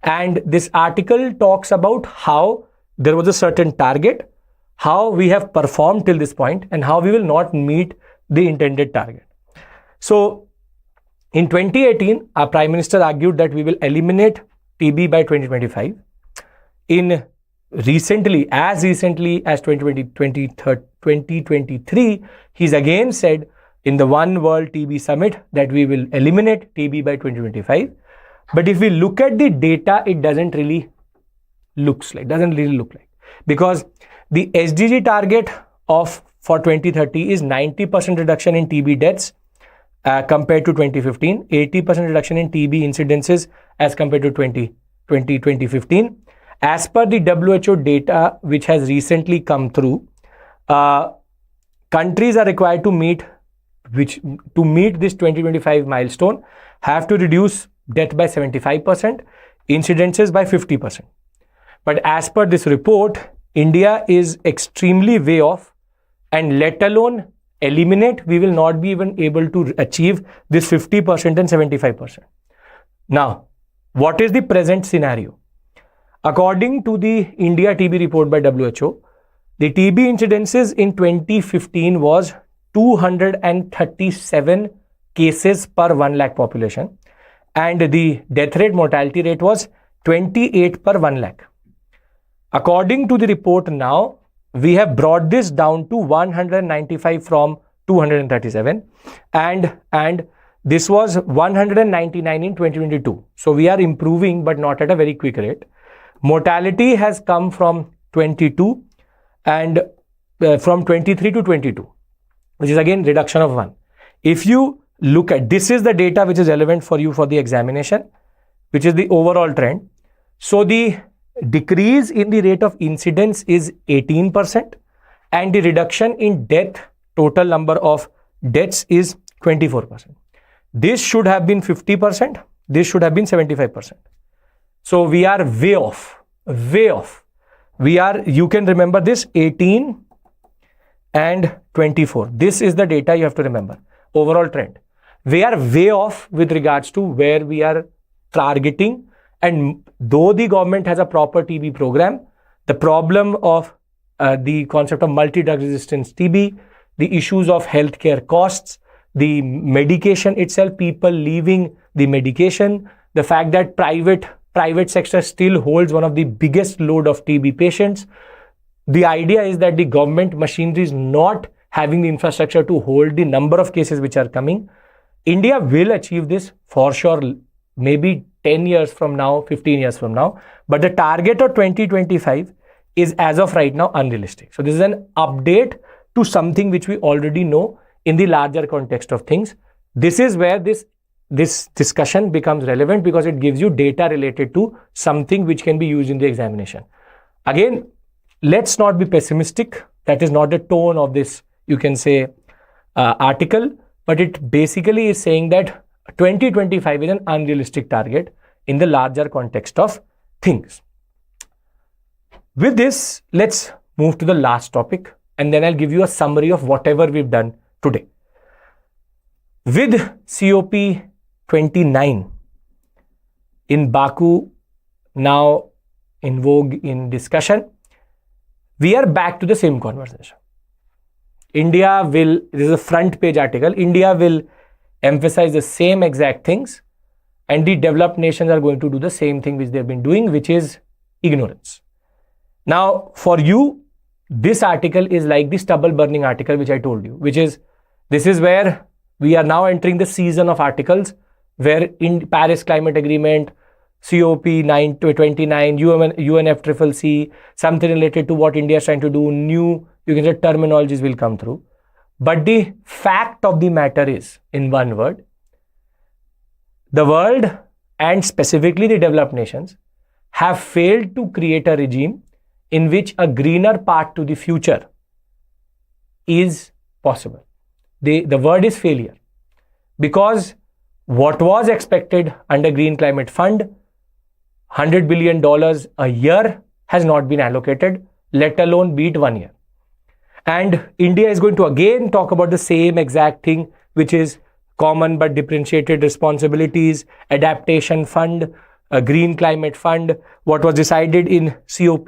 And this article talks about how there was a certain target, how we have performed till this point, and how we will not meet the intended target. So in 2018, our Prime Minister argued that we will eliminate TB by 2025. As recently as 2023, he's again said in the One World TB Summit that we will eliminate TB by 2025. But if we look at the data, it doesn't really look like, because the SDG target for 2030 is 90% reduction in TB deaths compared to 2015, 80% reduction in TB incidences as compared to 2015. As per the WHO data which has recently come through, countries are required to meet this 2025 milestone have to reduce death by 75%, incidences by 50%. But as per this report, India is extremely way off, and let alone eliminate, we will not be even able to achieve this 50% and 75%. Now, what is the present scenario? According to the India TB report by WHO, the TB incidences in 2015 was 237 cases per 1 lakh population, and the death rate, mortality rate was 28 per 1 lakh. According to the report now, we have brought this down to 195 from 237, and this was 199 in 2022. So we are improving, but not at a very quick rate. Mortality has come from 22 and from 23 to 22, which is again reduction of 1. If you look at, this is the data which is relevant for you for the examination, which is the overall trend. So the decrease in the rate of incidence is 18%, and the reduction in death, total number of deaths, is 24%. This should have been 50%. This should have been 75%. So we are way off, way off. We are, you can remember this, 18 and 24. This is the data you have to remember. Overall trend. We are way off with regards to where we are targeting. And though the government has a proper TB program, the problem of the concept of multi-drug resistance TB, the issues of healthcare costs, the medication itself, people leaving the medication, the fact that private sector still holds one of the biggest load of TB patients. The idea is that the government machinery is not having the infrastructure to hold the number of cases which are coming. India will achieve this for sure, maybe 10 years from now, 15 years from now. But the target of 2025 is as of right now unrealistic. So this is an update to something which we already know in the larger context of things. This is where this discussion becomes relevant, because it gives you data related to something which can be used in the examination. Again, let's not be pessimistic. That is not the tone of this, you can say, article, but it basically is saying that 2025 is an unrealistic target in the larger context of things. With this, let's move to the last topic, and then I'll give you a summary of whatever we've done today. With COP 29 in Baku now in vogue in discussion, we are back to the same conversation. India will, this is a front page article, India will emphasize the same exact things, and the developed nations are going to do the same thing which they've been doing, which is ignorance. Now, for you, this article is like the stubble burning article which I told you, which is, this is where we are now entering the season of articles where in Paris Climate Agreement, COP 29, UNFCCC, something related to what India is trying to do, new, you can say, terminologies will come through. But the fact of the matter is, in one word, the world and specifically the developed nations have failed to create a regime in which a greener path to the future is possible. The word is failure, because what was expected under Green Climate Fund, $100 billion a year, has not been allocated, let alone beat 1 year. And India is going to again talk about the same exact thing, which is common but differentiated responsibilities, adaptation fund, a green climate fund. What was decided in COP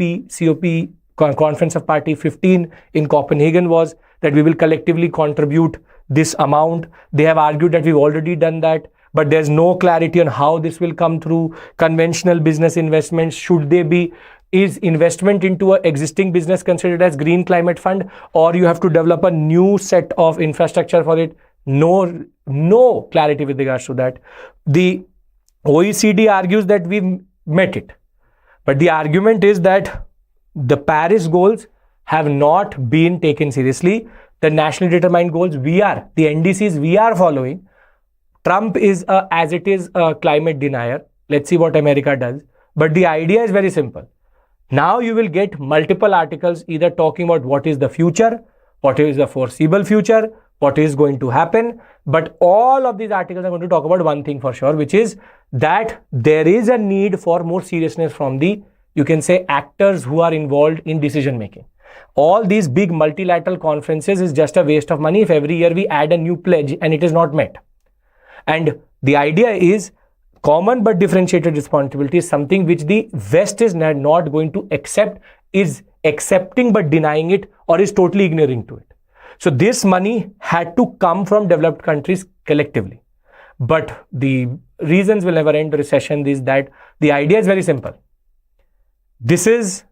Conference of Party 15 in Copenhagen was that we will collectively contribute this amount. They have argued that we've already done that, but there's no clarity on how this will come through. Conventional business investments, should they be, is investment into an existing business considered as green climate fund, or you have to develop a new set of infrastructure for it? No clarity with regards to that. The OECD argues that we've met it, but the argument is that the Paris goals have not been taken seriously. The nationally determined goals the NDCs we are following Trump is as it is a climate denier. Let's see what America does. But the idea is very simple. Now you will get multiple articles either talking about what is the future, what is the foreseeable future, what is going to happen. But all of these articles are going to talk about one thing for sure, which is that there is a need for more seriousness from the, you can say, actors who are involved in decision making. All these big multilateral conferences is just a waste of money if every year we add a new pledge and it is not met. And the idea is common but differentiated responsibility is something which the West is not going to accept, is accepting but denying it, or is totally ignoring to it. So this money had to come from developed countries collectively. But the reasons will never end. The recession is that the idea is very simple. This is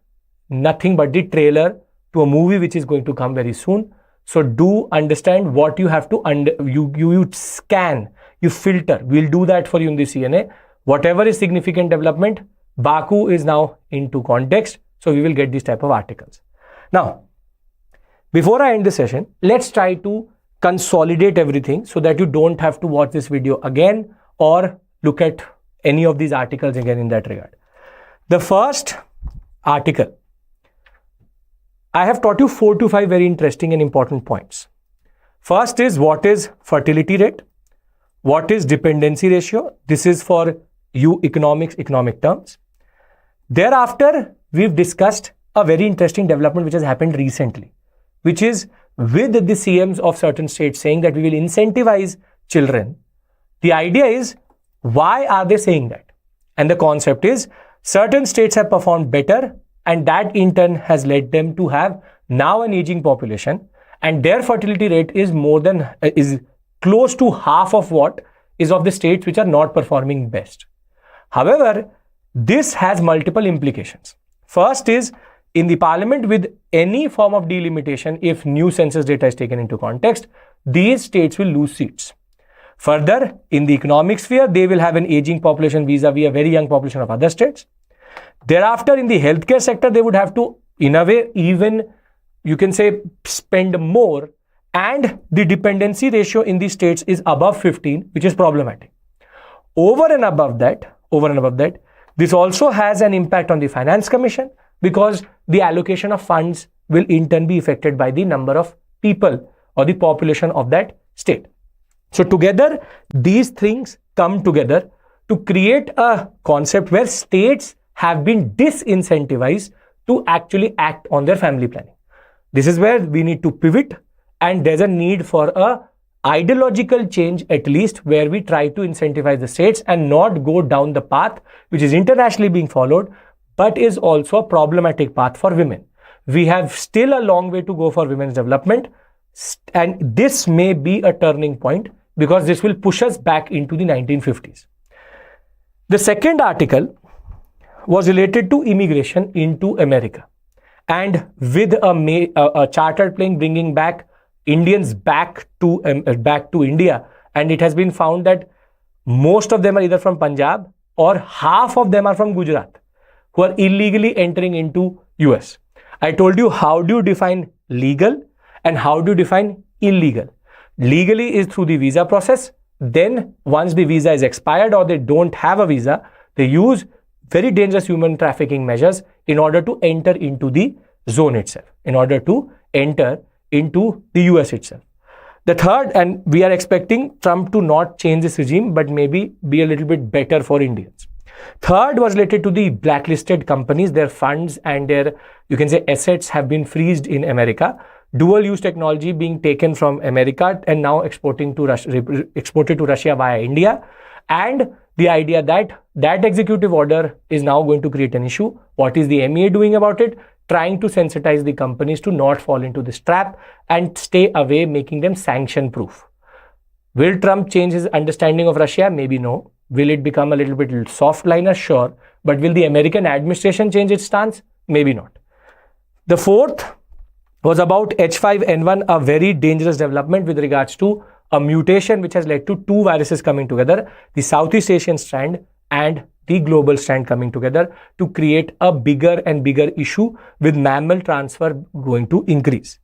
nothing but the trailer to a movie which is going to come very soon. So do understand what you have to, you scan, you filter. We'll do that for you in the CNA. Whatever is significant development, Baku is now into context. So we will get these type of articles. Now, before I end the session, let's try to consolidate everything so that you don't have to watch this video again or look at any of these articles again in that regard. The first article, I have taught you 4 to 5 very interesting and important points. First is what is fertility rate, what is dependency ratio. This is for you economic terms. Thereafter, we've discussed a very interesting development which has happened recently, which is with the CMs of certain states saying that we will incentivize children. The idea is, why are they saying that? And the concept is, certain states have performed better, and that in turn has led them to have now an aging population, and their fertility rate is is close to half of what is of the states which are not performing best. However, this has multiple implications. First is, in the parliament with any form of delimitation, if new census data is taken into context, these states will lose seats. Further, in the economic sphere, they will have an aging population vis-a-vis a very young population of other states. Thereafter, in the healthcare sector, they would have to, in a way, even, you can say, spend more, and the dependency ratio in these states is above 15, which is problematic. Over and above that, this also has an impact on the Finance Commission, because the allocation of funds will in turn be affected by the number of people or the population of that state. So together, these things come together to create a concept where states have been disincentivized to actually act on their family planning. This is where we need to pivot, and there's a need for a ideological change, at least, where we try to incentivize the states and not go down the path which is internationally being followed, but is also a problematic path for women. We have still a long way to go for women's development, and this may be a turning point because this will push us back into the 1950s. The second article was related to immigration into America, and with a chartered plane bringing back Indians back to India, and it has been found that most of them are either from Punjab or half of them are from Gujarat, who are illegally entering into US. I told you, how do you define legal and how do you define illegal? Legally is through the visa process. Then once the visa is expired or they don't have a visa, they use very dangerous human trafficking measures in order to enter into the zone itself, in order to enter into the US itself. The third, and we are expecting Trump to not change this regime, but maybe be a little bit better for Indians. Third was related to the blacklisted companies. Their funds and their, you can say, assets have been freezed in America. Dual use technology being taken from America and now exported to Russia via India. And the idea that that executive order is now going to create an issue. What is the MEA doing about it? Trying to sensitize the companies to not fall into this trap and stay away, making them sanction proof. Will Trump change his understanding of Russia? Maybe no. Will it become a little bit soft liner? Sure. But will the American administration change its stance? Maybe not. The fourth was about H5N1, a very dangerous development with regards to a mutation which has led to two viruses coming together, the Southeast Asian strand and the global strand coming together to create a bigger and bigger issue with mammal transfer going to increase.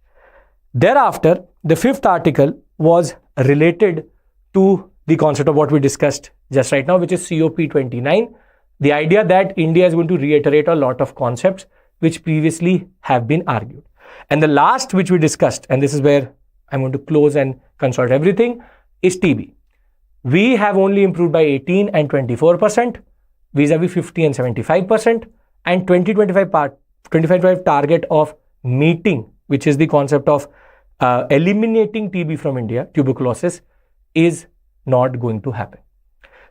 Thereafter, the fifth article was related to the concept of what we discussed just right now, which is COP29. The idea that India is going to reiterate a lot of concepts which previously have been argued. And the last which we discussed, and this is where I'm going to close and consult everything, is TB. We have only improved by 18 and 24%, vis-a-vis 50 and 75%, and 2025 target of meeting, which is the concept of eliminating TB from India, tuberculosis, is not going to happen.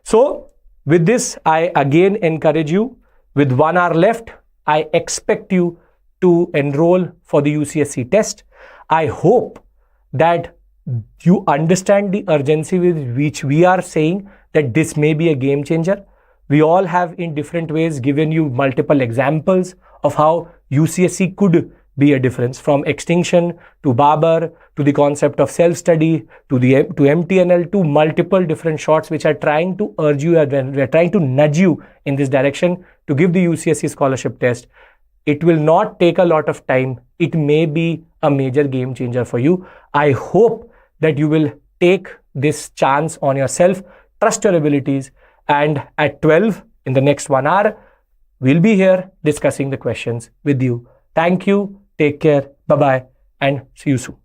So with this, I again encourage you, with 1 hour left, I expect you to enroll for the UPSC test. I hope that you understand the urgency with which we are saying that this may be a game changer. We all have in different ways given you multiple examples of how UPSC could be a difference, from extinction to Babar to the concept of self-study to MTNL to multiple different shots which are trying to urge you, we are trying to nudge you in this direction to give the UPSC scholarship test. It will not take a lot of time. It may be a major game changer for you. I hope that you will take this chance on yourself, trust your abilities, and at 12 in the next 1 hour, we'll be here discussing the questions with you. Thank you. Take care. Bye-bye and see you soon.